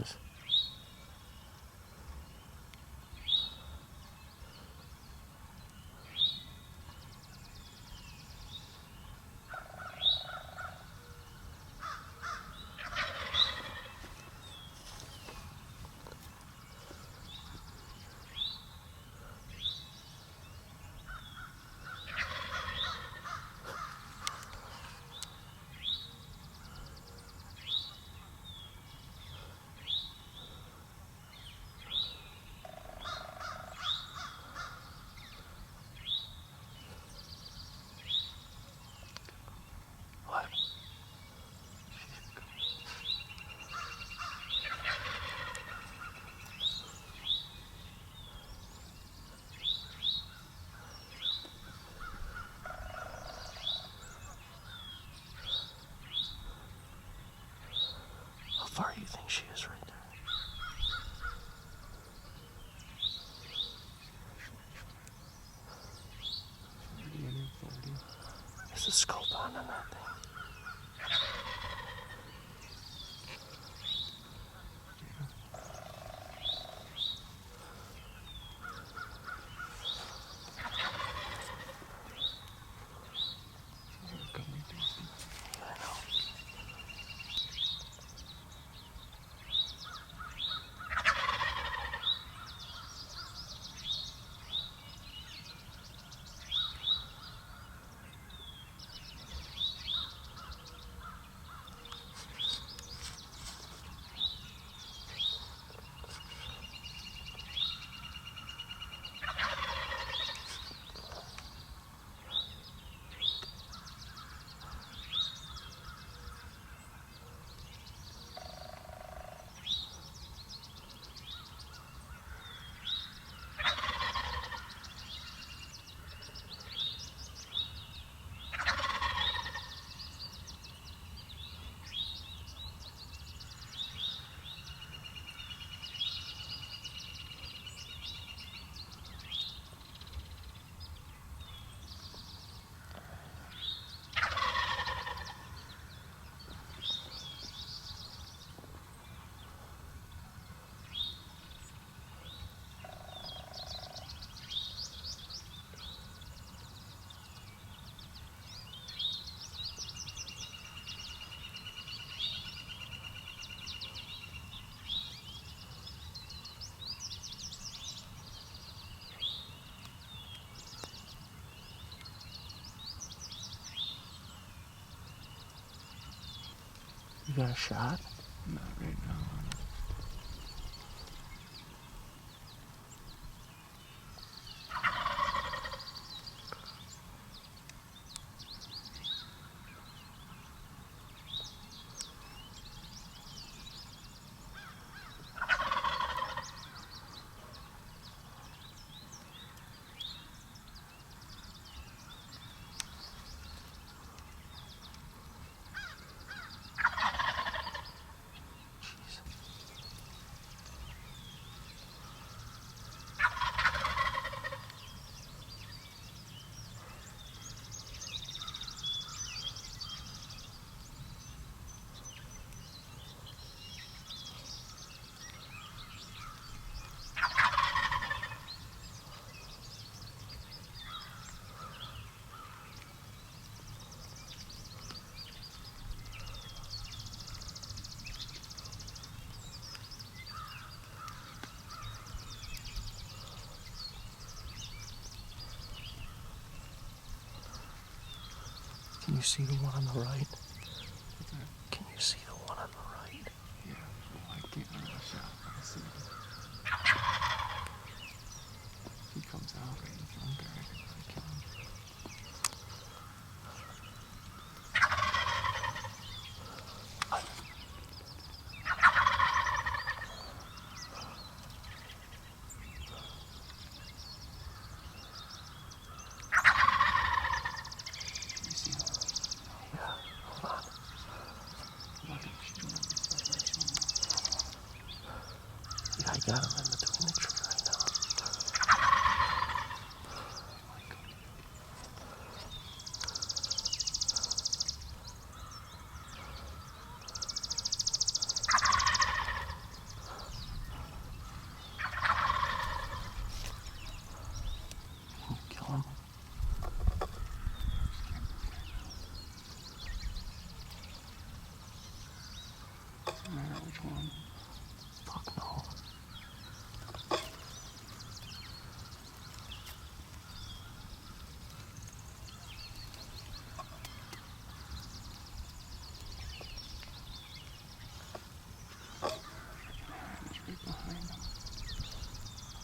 is. How far do you think she is right there? There's a scope on that thing. You got a shot? Not right now. Can you see the one on the right? Can you see the one on the right? Yeah, well, I can't run a shot. I see him. He comes out right in front there. I can probably kill him. You see him? Yeah, hold one. Doesn't matter which one. Fuck no. It's right behind him.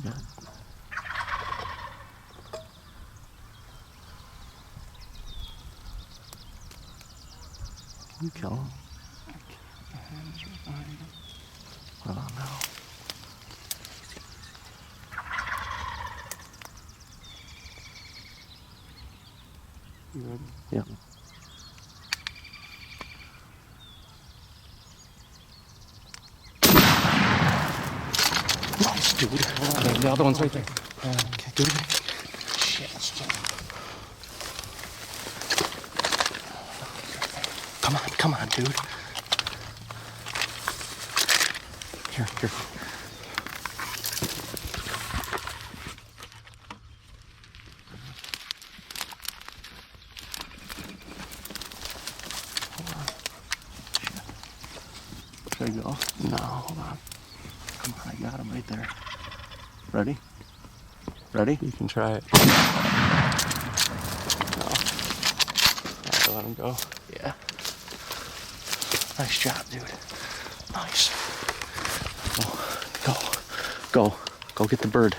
Yeah. You kill him. The head is right behind him. Oh no. You ready? Yep. Nice, dude. Okay, the other one's right there. Okay, do it again. Shit. Come on, dude. Here. Should I go? No, hold on. Come on, I got him right there. Ready? Ready? You can try it. No. Alright, let him go. Yeah. Nice job, dude. Nice. Go get the bird.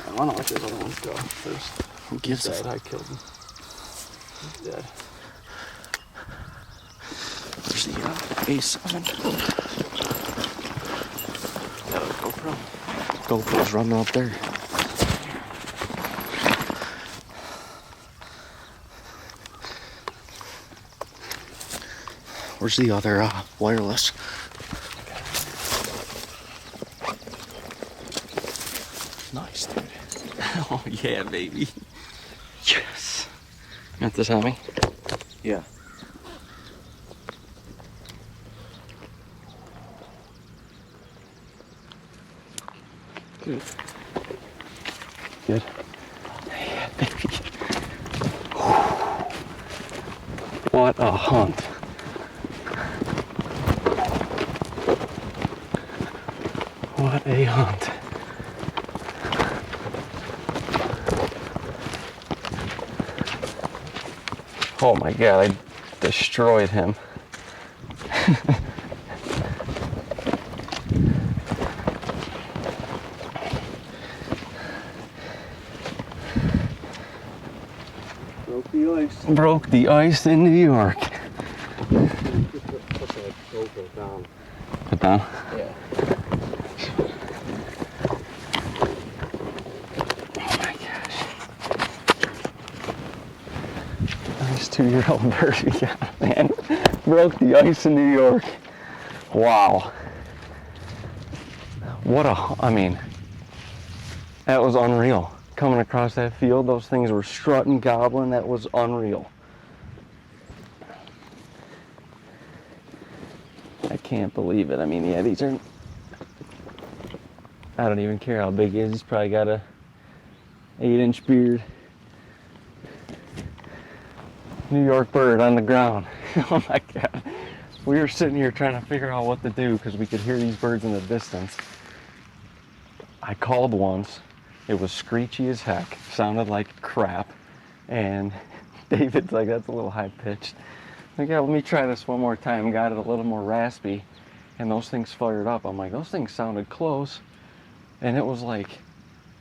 I want to let those other ones go first. Who gives He's a dead. I killed him. He's dead. Where's the A7? Got a GoPro. GoPro's running up there. Where's the other wireless? Nice, dude. Oh yeah, baby. Yes. Got this on me? Yeah. Good. Good. Yeah, baby. What a hunt. What a hunt. Oh my god, I destroyed him. Broke the ice. Broke the ice in New York. Put that GoPro down. Put down? Yeah. Oh my gosh. Nice 2-year-old bird we got, man. Broke the ice in New York. Wow. I mean, that was unreal. Coming across that field, those things were strutting, gobbling. That was unreal. I can't believe it. I mean, yeah, these are, I don't even care how big he is. He's probably got a 8-inch beard. New York bird on the ground. Oh my God. We were sitting here trying to figure out what to do because we could hear these birds in the distance. I called once. It was screechy as heck. Sounded like crap. And David's like, that's a little high pitched. Like, yeah, let me try this one more time. Got it a little more raspy. And those things fired up. I'm like, those things sounded close. And it was like,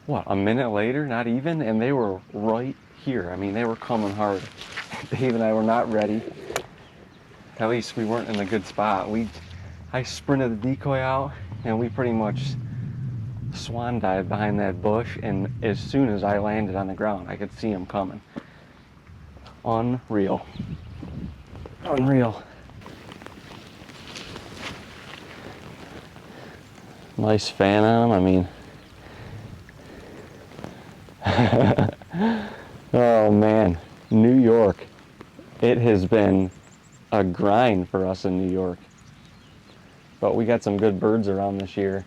what, a minute later? Not even? And they were right here. I mean, they were coming hard. Dave and I were not ready. At least we weren't in a good spot. I sprinted the decoy out, and we pretty much swan dived behind that bush, and as soon as I landed on the ground, I could see them coming. Unreal. Unreal. Nice fan on them, I mean. Oh man, New York. It has been a grind for us in New York. But we got some good birds around this year.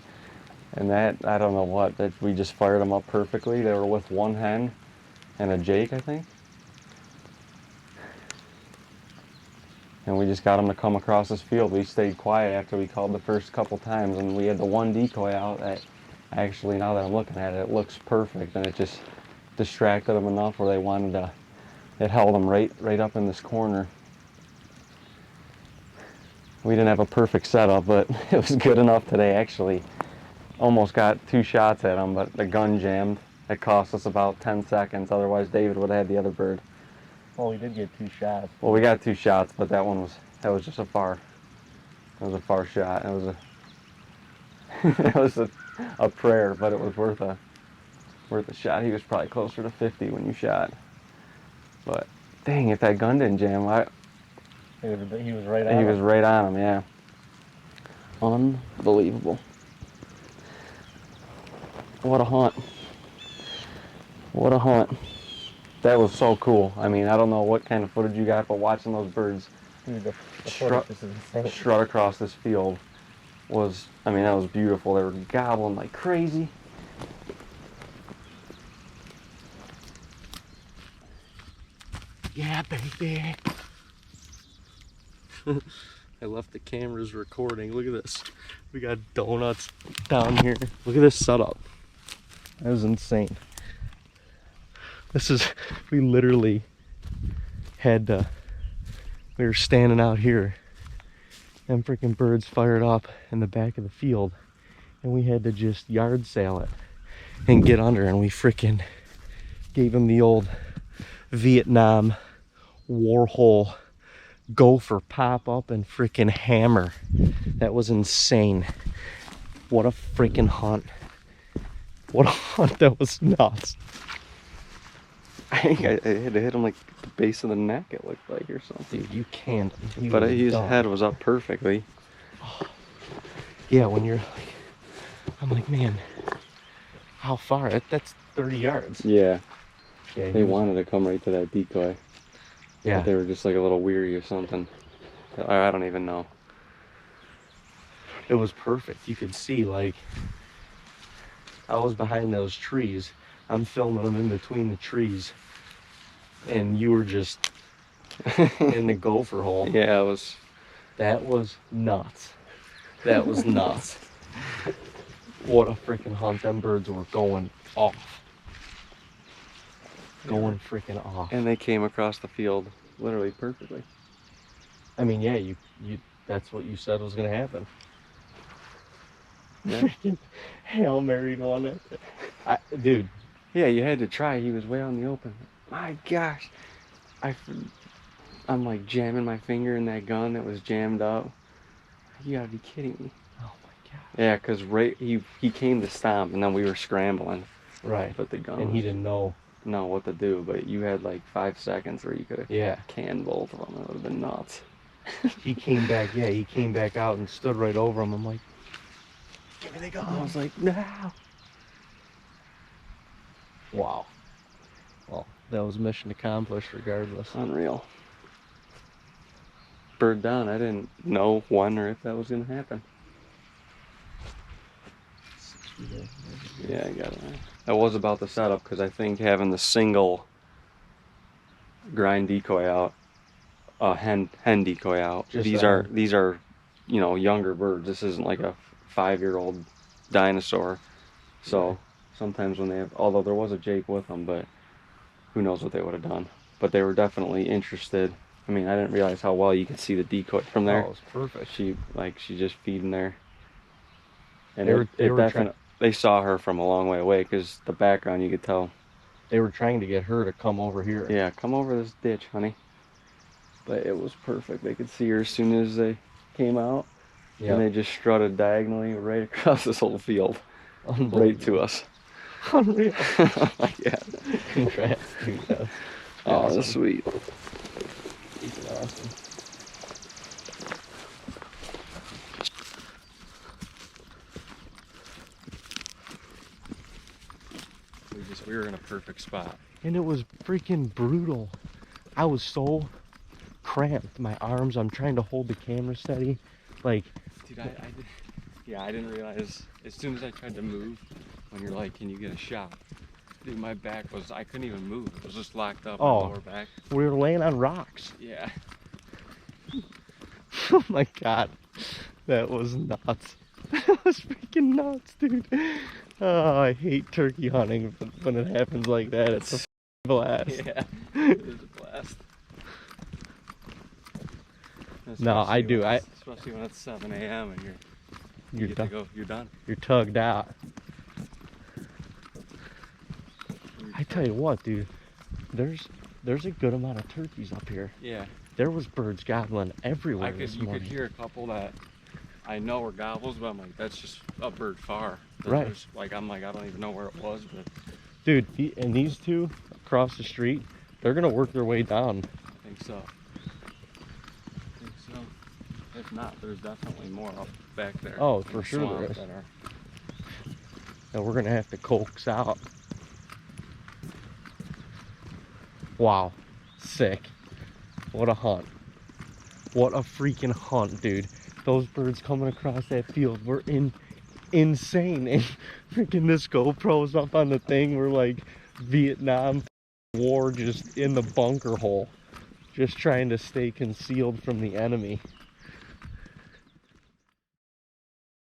And that, I don't know what, that we just fired them up perfectly. They were with one hen, and a jake, I think. And we just got them to come across this field. We stayed quiet after we called the first couple times, and we had the one decoy out that actually, now that I'm looking at it, it looks perfect, and it just distracted them enough where they wanted to, it held them right up in this corner. We didn't have a perfect setup, but it was good enough today. Actually, almost got 2 shots at them, but the gun jammed. It cost us about 10 seconds. Otherwise, David would have had the other bird. Well, we did get 2 shots. Well, we got 2 shots, but that was just a far. It was a far shot. It was a it was a prayer, but it was worth a shot. He was probably closer to 50 when you shot. But dang, if that gun didn't jam, he was right on. He was right on him, yeah. Unbelievable. What a hunt. What a hunt. That was so cool. I mean, I don't know what kind of footage you got, but watching those birds strut across this field was, I mean, that was beautiful. They were gobbling like crazy. Yeah, baby. I left the cameras recording. Look at this. We got donuts down here. Look at this setup. That was insane. We literally we were standing out here. Them freaking birds fired up in the back of the field. And we had to just yard sail it and get under. And we freaking gave them the old Vietnam Warhol gopher pop up and freaking hammer. That was insane. What a freaking hunt. What a hunt. That was nuts. I think I had to hit him like the base of the neck, it looked like, or something. Dude, you can't. But his head was up perfectly. Oh. Yeah, when you're like, I'm like, man, how far? That's 30 yards. Yeah. They wanted to come right to that decoy. Yeah. But they were just like a little weary or something. I don't even know. It was perfect. You could see, like, I was behind those trees. I'm filming them in between the trees. And you were just in the gopher hole. Yeah, it was. That was nuts. That was nuts. What a freaking hunt. Them birds were going off. Going freaking off. And they came across the field literally perfectly. I mean, yeah, you that's what you said was gonna happen. Yeah. Freaking Hail Mary on it. Dude. Yeah, you had to try. He was way out in the open. My gosh. I'm like jamming my finger in that gun that was jammed up. You gotta be kidding me. Oh my god. Yeah, because he came to stomp and then we were scrambling. Right. But the gun. And he didn't know what to do, but you had like 5 seconds where you could have canned both of them. That would have been nuts. He came back, he came back out and stood right over him. I'm like, give me the gun. I was like, no. Wow. Well, that was mission accomplished regardless. Unreal. Bird down. I didn't know when or if that was going to happen. Yeah, I got it. I was about to set up because I think having the single grind decoy out, hen decoy out. These are younger birds. This isn't like a 5-year-old dinosaur. So sometimes when they have, although there was a jake with them, but who knows what they would have done. But they were definitely interested. I mean, I didn't realize how well you could see the decoy from there. Oh, it was perfect. She just feeding there. And they saw her from a long way away because the background you could tell. They were trying to get her to come over here. Yeah, come over this ditch, honey. But it was perfect. They could see her as soon as they came out. Yep. And they just strutted diagonally right across this whole field. Right to us. Unreal. Oh my god. Congrats, dude. Oh, awesome. That's sweet. Awesome. We were in a perfect spot. And it was freaking brutal. I was so cramped. My arms, I'm trying to hold the camera steady. Like, dude, I didn't realize as soon as I tried to move, when you're like, can you get a shot? Dude, my back was, I couldn't even move. It was just locked up, Oh. my lower back. We were laying on rocks. Yeah. Oh my god. That was nuts. That was freaking nuts, dude. Oh, I hate turkey hunting when it happens like that. It's a blast. Yeah, it is a blast. No, I do. Especially when it's 7 a.m. and you get to go, you're done. You're tugged out. I tell you what, dude. There's a good amount of turkeys up here. Yeah. There was birds gobbling everywhere this You morning. could hear a couple that I know were gobbles, but I'm like, that's just a bird far. Right. I'm like, I don't even know where it was, but. Dude, and these two across the street, they're gonna work their way down. I think so. If not, there's definitely more up back there. Oh, for sure there is. And we're gonna have to coax out. Wow, sick. What a hunt. What a freaking hunt, dude. Those birds coming across that field were insane. And freaking this GoPro's up on the thing. We're like Vietnam War, just in the bunker hole. Just trying to stay concealed from the enemy.